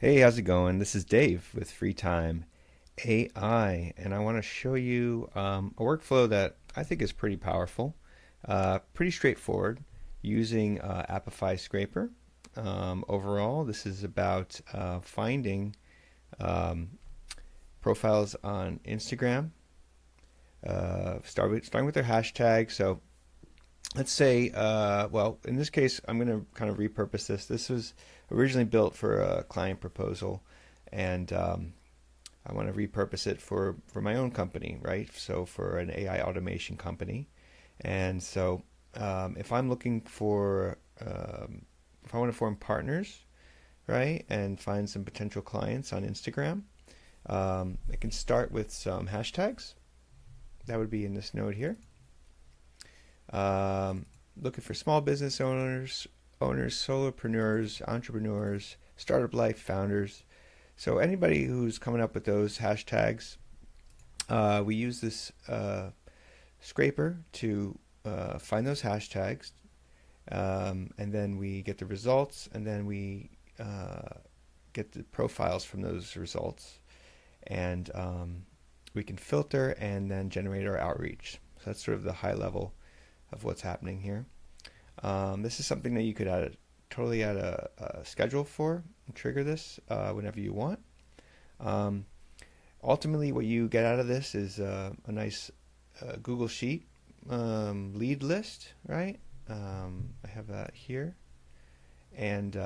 Hey, how's it going? This is Dave with FreeTime AI, and I want to show you a workflow that I think is pretty powerful, pretty straightforward, using Apify Scraper. Overall, this is about finding um, profiles on Instagram, starting with their hashtag. So let's say, well, in this case, I'm going to kind of repurpose this. This was originally built for a client proposal, and I want to repurpose it for my own company, right? So for an AI automation company. And so if I'm looking for, if I want to form partners, right, and find some potential clients on Instagram, I can start with some hashtags. That would be in this node here. Um, Looking for small business owners, solopreneurs, entrepreneurs, startup life founders. So anybody who's coming up with those hashtags, we use this scraper to find those hashtags, and then we get the results, and then we get the profiles from those results, and we can filter and then generate our outreach. So that's sort of the high level of what's happening here. This is something that you could totally add a schedule for and trigger this whenever you want. Um, Ultimately, what you get out of this is a nice Google Sheet lead list, right? I have that here. And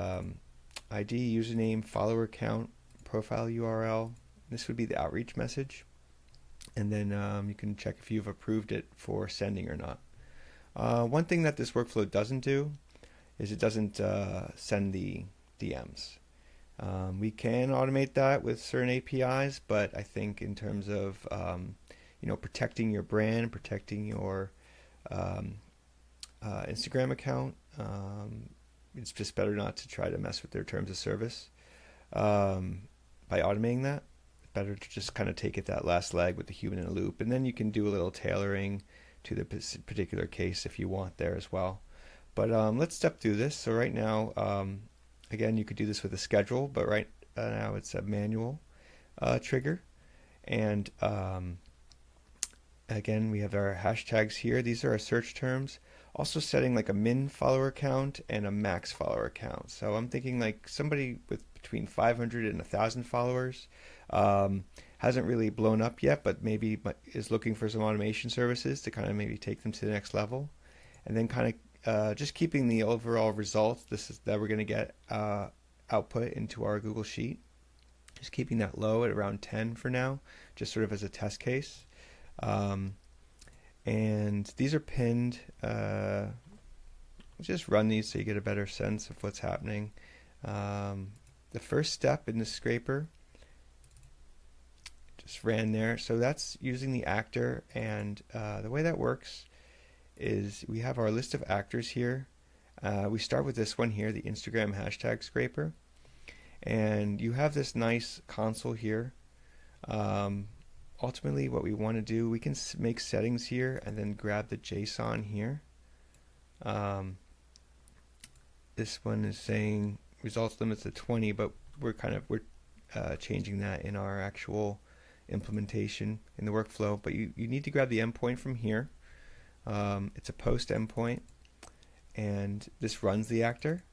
ID, username, follower count, profile URL. This would be the outreach message. And then you can check if you've approved it for sending or not. One thing that this workflow doesn't do is it doesn't send the DMs. We can automate that with certain APIs, but I think in terms of protecting your brand, protecting your um, Instagram account, it's just better not to try to mess with their terms of service by automating that. It's better to just kind of take it that last leg with the human in a loop, and then you can do a little tailoring to the particular case if you want there as well. But let's step through this. So right now, again, you could do this with a schedule, but right now it's a manual trigger. And again, we have our hashtags here. These are our search terms. Also setting like a min follower count and a max follower count. So I'm thinking like somebody with between 500 and 1,000 followers. Hasn't really blown up yet, but maybe is looking for some automation services to kind of maybe take them to the next level. And then kind of just keeping the overall results that we're going to get output into our Google Sheet. Just keeping that low at around 10 for now, just sort of as a test case. And these are pinned. Just run these so you get a better sense of what's happening. The first step in the scraper just ran there. So that's using the actor, and the way that works is we have our list of actors here. We start with this one here, the Instagram hashtag scraper, and you have this nice console here. Ultimately, what we want to do, we can make settings here and then grab the JSON here. This one is saying results limits to 20, but we're changing that in our actual implementation in the workflow. But you need to grab the endpoint from here. It's a post endpoint, and this runs the actor.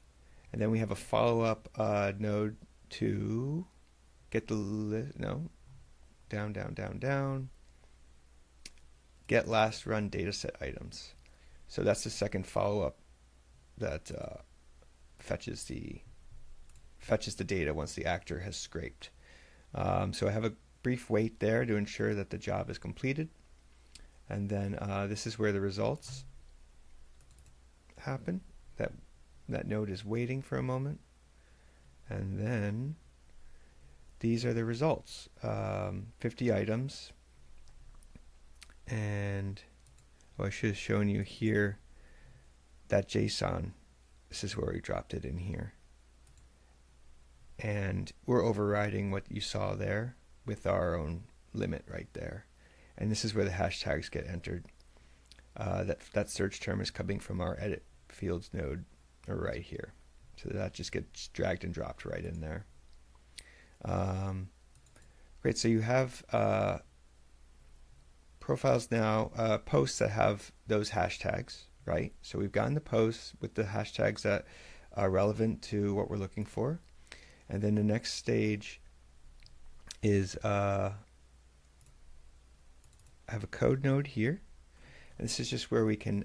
And then we have a follow-up node to get the down, get last run dataset items. So that's the second follow-up that fetches the data once the actor has scraped. So I have a brief wait there to ensure that the job is completed. And then this is where the results happen. That node is waiting for a moment. And then these are the results. 50 items. And I should have shown you here that JSON. This is where we dropped it in here. And we're overriding what you saw there with our own limit right there. And this is where the hashtags get entered. That search term is coming from our edit fields node right here. So that just gets dragged and dropped right in there. Um, Great. So you have profiles now, posts that have those hashtags, right? So we've gotten the posts with the hashtags that are relevant to what we're looking for. And then the next stage is I have a code node here. And this is just where we can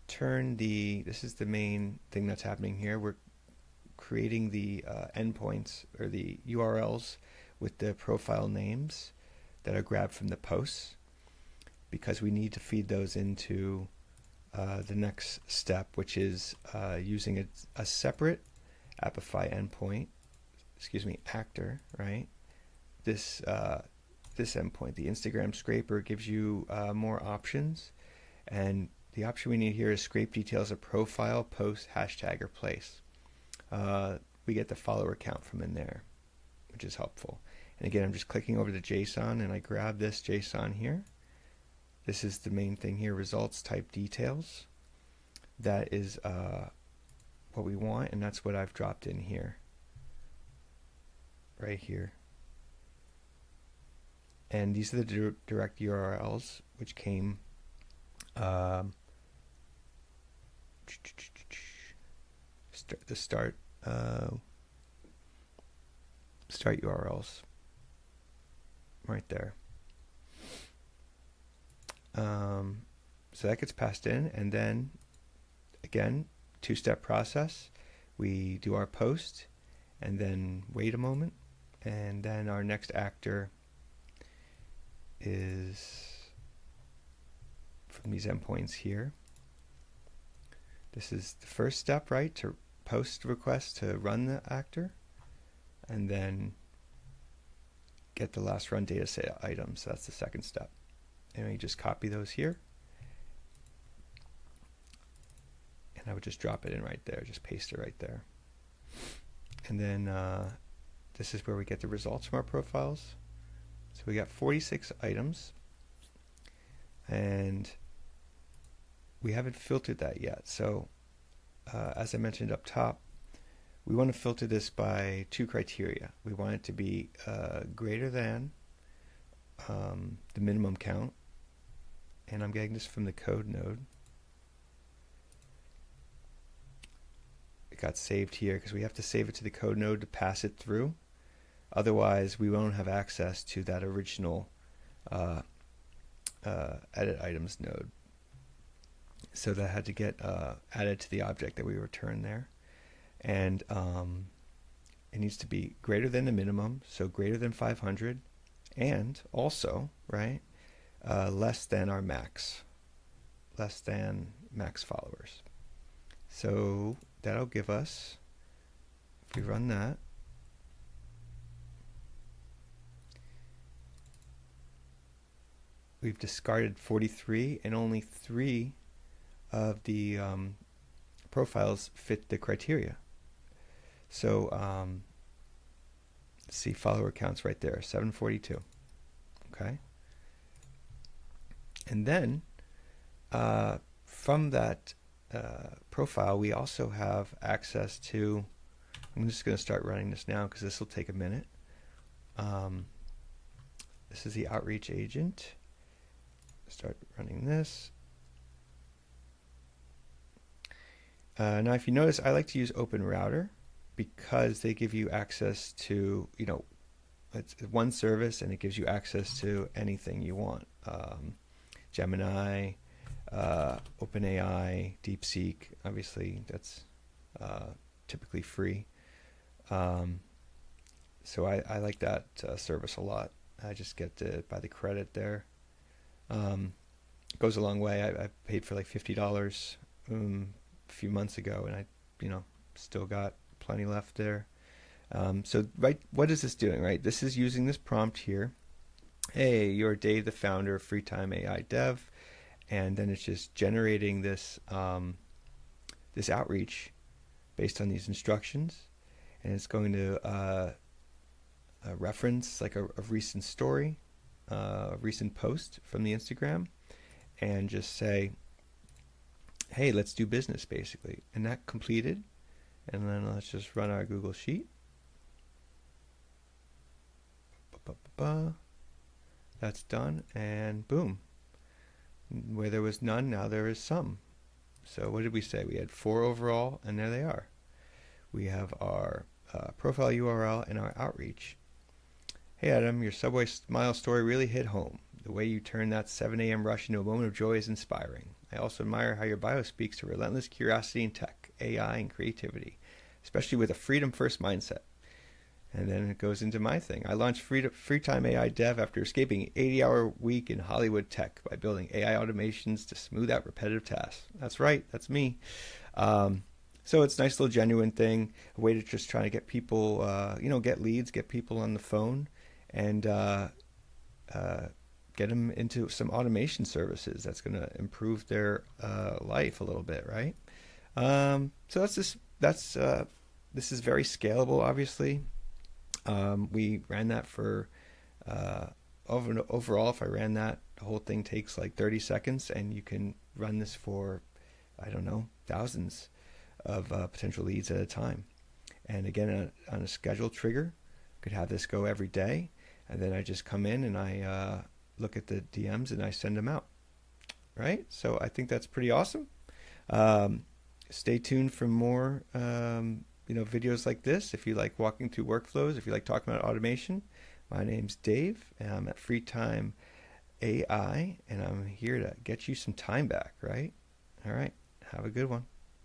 turn this is the main thing that's happening here. We're creating the endpoints or the URLs with the profile names that are grabbed from the posts, because we need to feed those into the next step, which is using a separate Apify endpoint, actor, right? This endpoint, the Instagram scraper, gives you more options, and the option we need here is scrape details of profile, post, hashtag, or place. We get the follower count from in there, which is helpful. And again, I'm just clicking over to JSON, and I grab this JSON here. This is the main thing here, results type details. That is what we want, and that's what I've dropped in here, right here. And these are the direct URLs which came start URLs right there. So that gets passed in, and then again, two-step process. We do our post and then wait a moment, and then our next actor is from these endpoints here. This is the first step, right? To post request to run the actor, and then get the last run data set items. That's the second step. And you just copy those here. And I would just drop it in right there, just paste it right there. And then this is where we get the results from our profiles. So we got 46 items, and we haven't filtered that yet. So as I mentioned up top, we want to filter this by two criteria. We want it to be greater than the minimum count, and I'm getting this from the code node. It got saved here because we have to save it to the code node to pass it through. Otherwise, we won't have access to that original edit items node. So that had to get added to the object that we returned there. And it needs to be greater than the minimum, so greater than 500, and also, right, less than our max, less than max followers. So that'll give us, if we run that, we've discarded 43, and only 3 of the profiles fit the criteria. So see follower counts right there, 742. Okay. And then from that profile, we also have access to, I'm just going to start running this now because this will take a minute. This is the outreach agent. Start running this. Now, if you notice, I like to use Open Router because they give you access to, it's one service and it gives you access to anything you want. Gemini, OpenAI, DeepSeek, obviously that's typically free. So I like that service a lot. I just get to buy the credit there. It goes a long way. I paid for like $50 a few months ago, and I still got plenty left there. So right, what is this doing, right? This is using this prompt here. Hey, you're Dave, the founder of FreetimeAI.dev, and then it's just generating this this outreach based on these instructions, and it's going to reference like a recent story, a recent post from the Instagram, and just say, hey, let's do business, basically. And that completed. And then let's just run our Google Sheet. That's done, and boom. Where there was none, now there is some. So what did we say? We had 4 overall, and there they are. We have our profile URL and our outreach. Hey Adam, your Subway Smile story really hit home. The way you turned that 7 a.m. rush into a moment of joy is inspiring. I also admire how your bio speaks to relentless curiosity in tech, AI, and creativity, especially with a freedom first mindset. And then it goes into my thing. I launched FreetimeAI.dev after escaping an 80-hour week in Hollywood tech by building AI automations to smooth out repetitive tasks. That's right, that's me. So it's a nice little genuine thing, a way to just try to get people, get leads, get people on the phone, and get them into some automation services that's going to improve their life a little bit, right? So this is very scalable, obviously. We ran that for overall, if I ran that, the whole thing takes like 30 seconds, and you can run this for, I don't know, thousands of potential leads at a time. And again, on a scheduled trigger, could have this go every day, and then I just come in and I look at the DMs and I send them out, right? So I think that's pretty awesome. Stay tuned for more videos like this. If you like walking through workflows, if you like talking about automation, my name's Dave, and I'm at FreetimeAI, and I'm here to get you some time back, right? All right, have a good one.